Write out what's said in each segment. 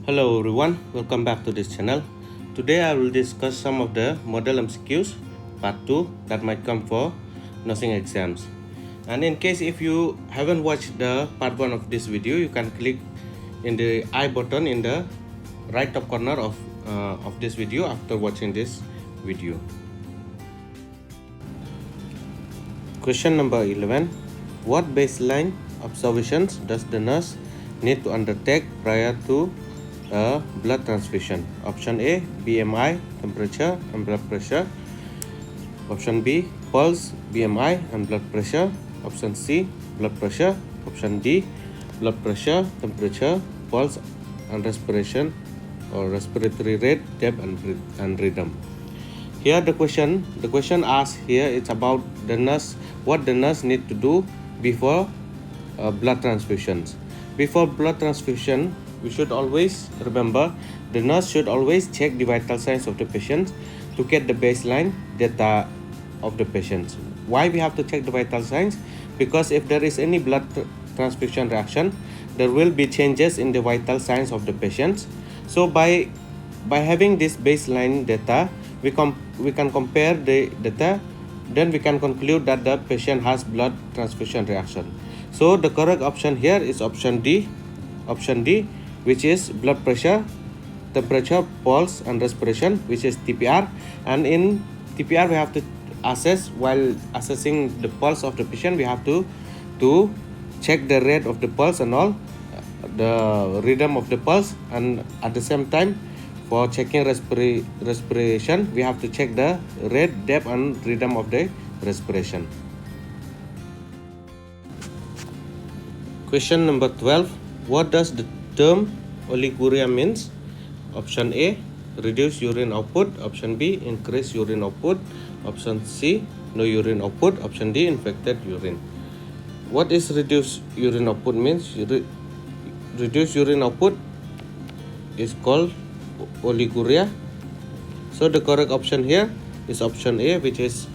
Hello everyone, welcome back to this channel. Today I will discuss some of the model MCQs part 2 that might come for nursing exams. And in case if you haven't watched the part 1 of this video, you can click in the I button in the right top corner of this video after watching this video. Question number 11. What baseline observations does the nurse need to undertake prior to a blood transfusion? Option A, BMI, temperature and blood pressure. Option B, pulse, BMI and blood pressure. Option C, blood pressure. Option D, blood pressure, temperature, pulse and respiration or respiratory rate, depth and rhythm. Here the question asked here is about the nurse, what the nurse need to do before blood transfusions. Before blood transfusion, we should always remember the nurse should always check the vital signs of the patient to get the baseline data of the patient. Why we have to check the vital signs? Because if there is any blood transfusion reaction, there will be changes in the vital signs of the patients. So by having this baseline data, we can compare the data, then we can conclude that the patient has blood transfusion reaction. So the correct option here is option D, which is blood pressure, temperature, pulse and respiration, which is TPR. And in TPR we have to assess, while assessing the pulse of the patient, we have to check the rate of the pulse and all, the rhythm of the pulse, and at the same time for checking respiration, we have to check the rate, depth and rhythm of the respiration. Question number 12. What does the term oliguria means? Option A, reduce urine output. Option B, increase urine output. Option C, no urine output. Option D, infected urine. What is reduced urine output means? Reduced urine output is called oliguria. So the correct option here is option A, which is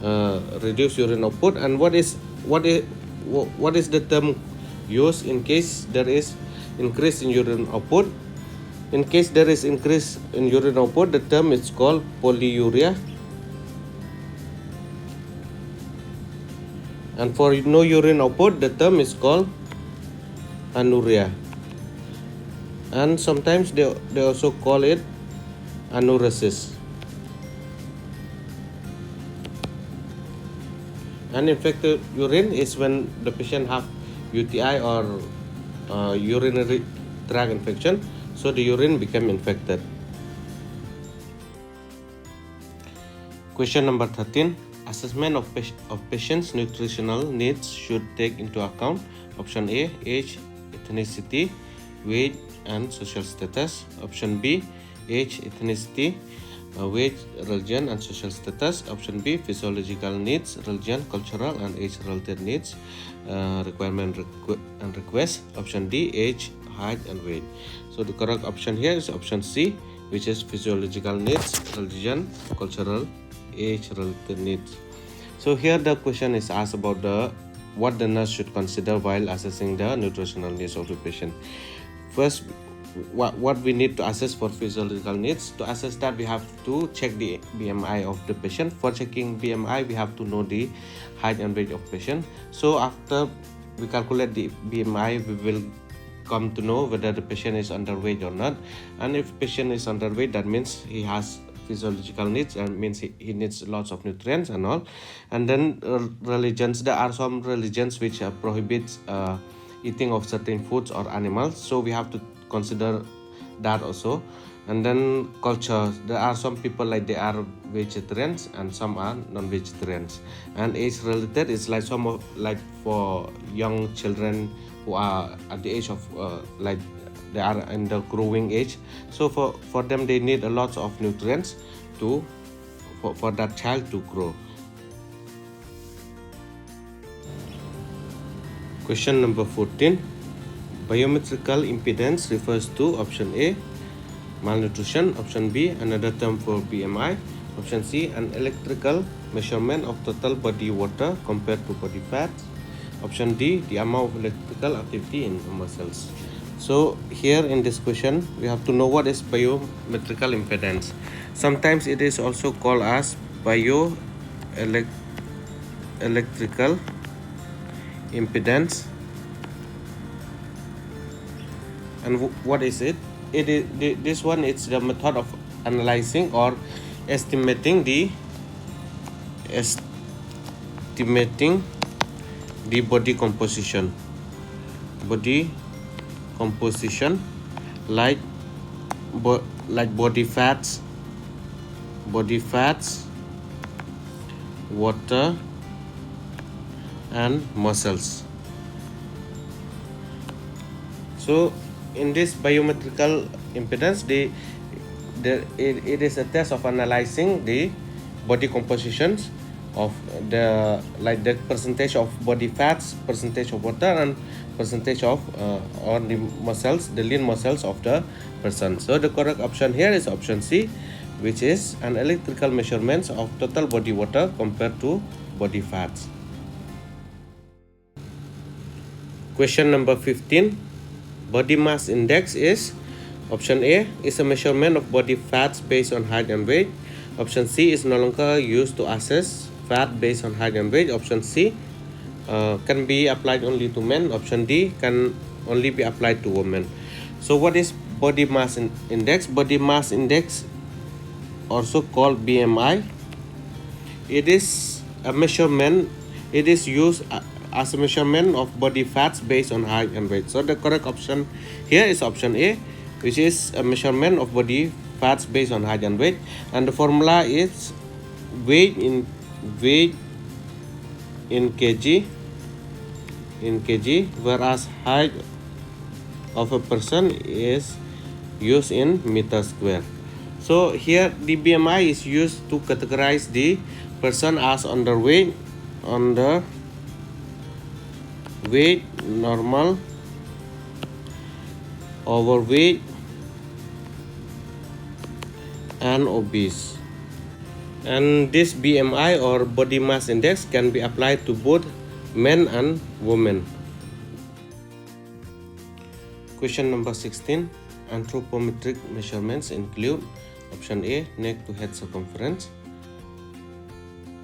reduced urine output. And what is the term used in case there is increase in urine output? In case there is increase in urine output, the term is called polyuria. And for no urine output, the term is called anuria. And sometimes they also call it anuresis. And infected urine is when the patient have UTI or urinary tract infection, so the urine become infected. Question number 13. Assessment of patient's nutritional needs should take into account option A, age, ethnicity, weight and social status. Option B, age, ethnicity, weight, religion and social status. Option B, physiological needs, religion, cultural and age-related needs, requirement and request. Option D, age, height and weight. So the correct option here is option C, which is physiological needs, religion, cultural, age-related needs. So here the question is asked about what the nurse should consider while assessing the nutritional needs of the patient. First, what we need to assess for physiological needs. To assess that, we have to check the BMI of the patient. For checking BMI, we have to know the height and weight of patient. So after we calculate the BMI, we will come to know whether the patient is underweight or not. And if patient is underweight, that means he has physiological needs, and means he needs lots of nutrients and all. And then religions, there are some religions which prohibits eating of certain foods or animals, so we have to consider that also. And then culture, there are some people like they are vegetarians and some are non-vegetarians. And age related is like some of, like for young children who are at the age of like they are in the growing age, so for them they need a lot of nutrients for that child to grow. Question number 14. Biometrical impedance refers to option A, malnutrition. Option B, another term for BMI. Option C, an electrical measurement of total body water compared to body fat. Option D, the amount of electrical activity in muscles. So here in this question, we have to know what is biometrical impedance. Sometimes it is also called as bioelectrical impedance. And what is it? This one. It's the method of analyzing or estimating the body composition. Like body fats, water, and muscles. So in this biometrical impedance, it is a test of analyzing the body compositions of the percentage of body fats, percentage of water, and percentage of or the muscles, the lean muscles of the person. So the correct option here is option C, which is an electrical measurements of total body water compared to body fats. Question number 15. Body mass index is option A is a measurement of body fats based on height and weight. Option C is no longer used to assess fat based on height and weight. Option C can be applied only to men. Option D can only be applied to women. So what is body mass index? Body mass index, also called BMI, it is a measurement. It is used as a measurement of body fats based on height and weight. So the correct option here is option A, which is a measurement of body fats based on height and weight, and the formula is weight in kg, whereas height of a person is used in meter square. So here the BMI is used to categorize the person as underweight, normal, overweight, and obese. And this BMI or body mass index can be applied to both men and women. Question number 16. Anthropometric measurements include option A, neck to head circumference,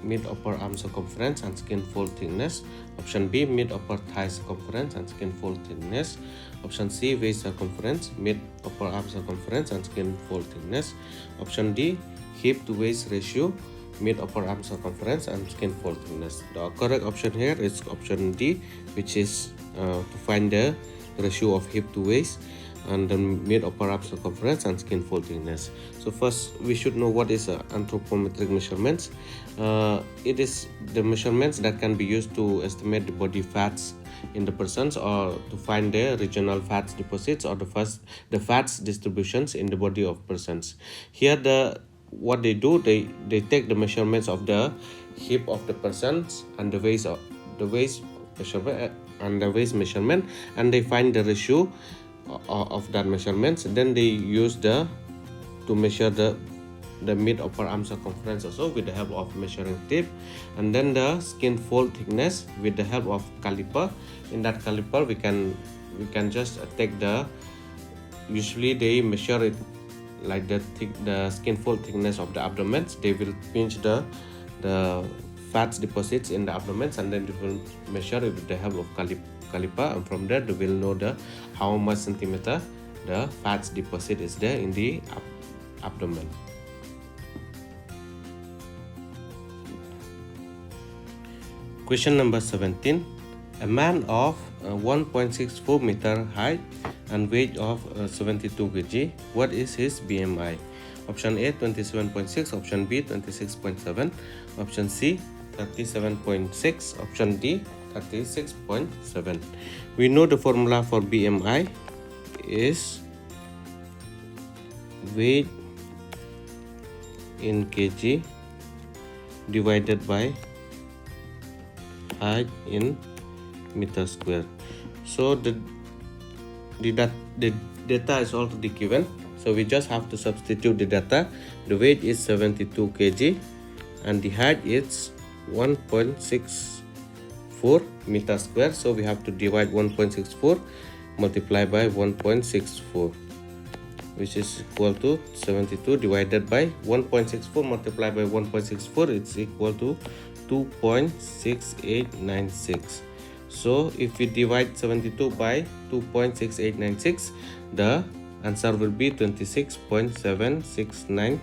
mid upper arm circumference and skin fold thickness. Option B, mid upper thigh circumference and skin fold thickness. Option C, waist circumference, mid upper arm circumference and skin fold thickness. Option D, hip to waist ratio, mid upper arm circumference and skin fold thickness. The correct option here is option D, which is to find the ratio of hip to waist and the mid upper arm circumference and skin fold thickness. So first we should know what is anthropometric measurements. It is the measurements that can be used to estimate the body fats in the persons or to find the regional fats deposits or the fats distributions in the body of persons. Here what they do, they take the measurements of the hip of the persons and the waist measurement and they find the ratio of that measurements. Then they use to measure the mid upper arm circumference also with the help of measuring tape, and then the skin fold thickness with the help of caliper. In that caliper we can just take usually they measure it like the skin fold thickness of the abdomen. They will pinch the fats deposits in the abdomen and then they will measure it with the help of caliper, and from there they will know how much centimeter the fats deposit is there in the abdomen. Question number 17. A man of 1.64 meter height and weight of 72 kg, what is his BMI? Option A, 27.6, option B, 26.7, option C, 37.6, option D, 36.7. We know the formula for BMI is weight in kg divided by height in meter square. So the data is already given, so we just have to substitute the data. The weight is 72 kg and the height is 1.64 meter square, so we have to divide 1.64 multiplied by 1.64, which is equal to 72 divided by 1.64 multiplied by 1.64, it's equal to 2.6896. So if we divide 72 by 2.6896, the answer will be 26.769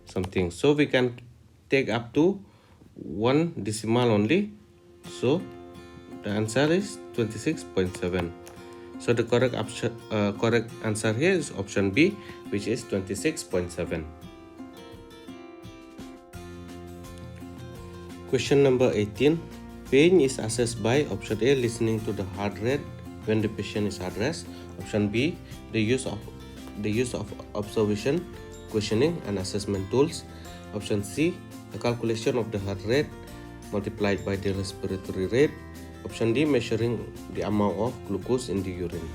something. So we can take up to one decimal only. So the answer is 26.7. So the correct answer here is option B, which is 26.7. Question number 18. Pain is assessed by option A, listening to the heart rate when the patient is at rest. Option B, the use of observation, questioning and assessment tools. Option C, the calculation of the heart rate multiplied by the respiratory rate. Option D, measuring the amount of glucose in the urine.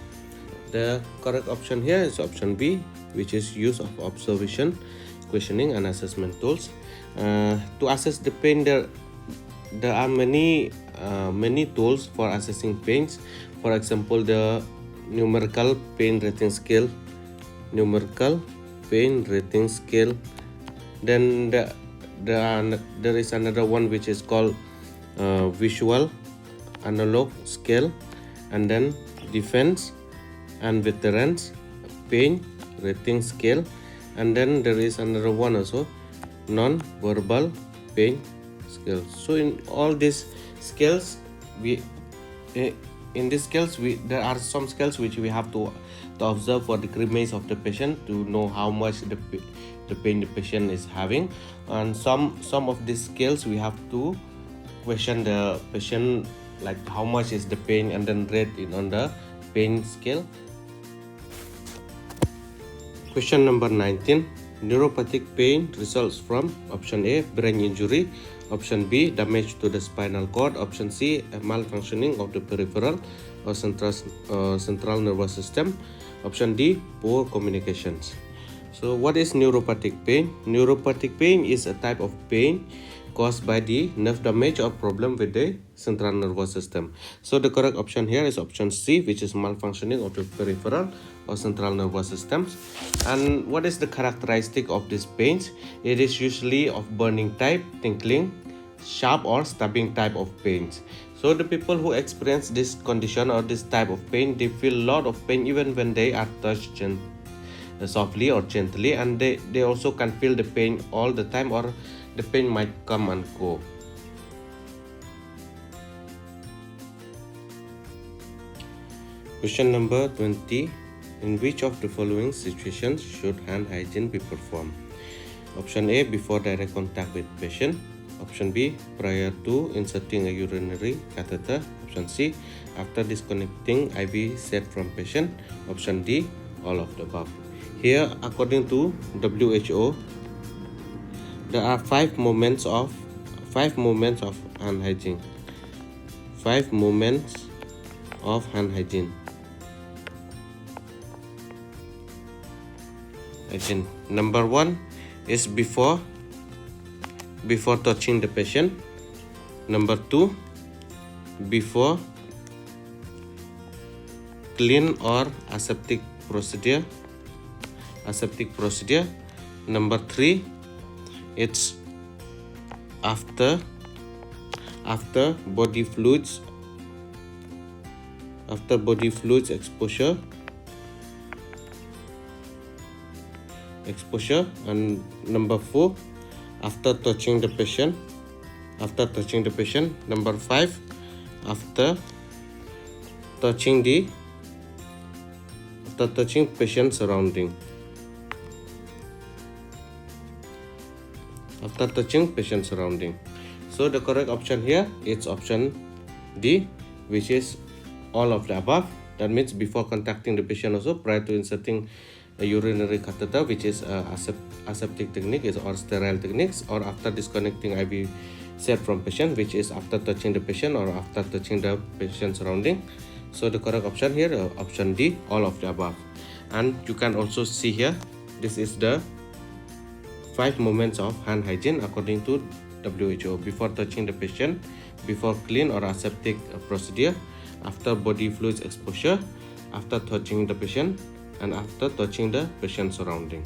The correct option here is option B, which is use of observation, questioning and assessment tools. To assess the pain, there are many tools for assessing pains. For example, the numerical pain rating scale. Then there is another one which is called visual analog scale, and then defense and veterans pain rating scale, and then there is another one also, non-verbal pain scale. So in all these scales, there are some scales which we have to observe for the grimace of the patient to know how much the pain the patient is having, and some of these scales we have to question the patient, like how much is the pain, and then rate it on the pain scale. Question number 19. Neuropathic pain results from option A, brain injury. Option B, damage to the spinal cord. Option C, a malfunctioning of the peripheral or central nervous system. Option D, poor communications. So what is neuropathic pain? Neuropathic pain is a type of pain caused by the nerve damage or problem with the central nervous system. So the correct option here is option C, which is malfunctioning of the peripheral or central nervous systems. And what is the characteristic of these pains? It is usually of burning type, tingling, sharp or stabbing type of pains. So the people who experience this condition or this type of pain, they feel a lot of pain even when they are touched softly or gently, and they also can feel the pain all the time, or the pain might come and go. Question number 20. In which of the following situations should hand hygiene be performed? Option A, before direct contact with patient. Option B, prior to inserting a urinary catheter. Option C, after disconnecting IV set from patient. Option D, all of the above. Here, according to WHO, there are 5 moments of hand hygiene. 5 moments of hand hygiene. Number 1 is before touching the patient. Number 2, before clean or aseptic procedure. Number 3, it's after body fluids exposure. And number 4, after touching the patient. Number 5, after touching patient surrounding. So the correct option here is option D, which is all of the above. That means before contacting the patient also, prior to inserting a urinary catheter, which is aseptic technique or sterile techniques, or after disconnecting IV set from patient, which is after touching the patient or after touching the patient surrounding. So the correct option here, option D, all of the above. And you can also see here, this is the 5 moments of hand hygiene according to WHO. Before touching the patient, before clean or aseptic procedure, after body fluids exposure, after touching the patient and after touching the patient surrounding.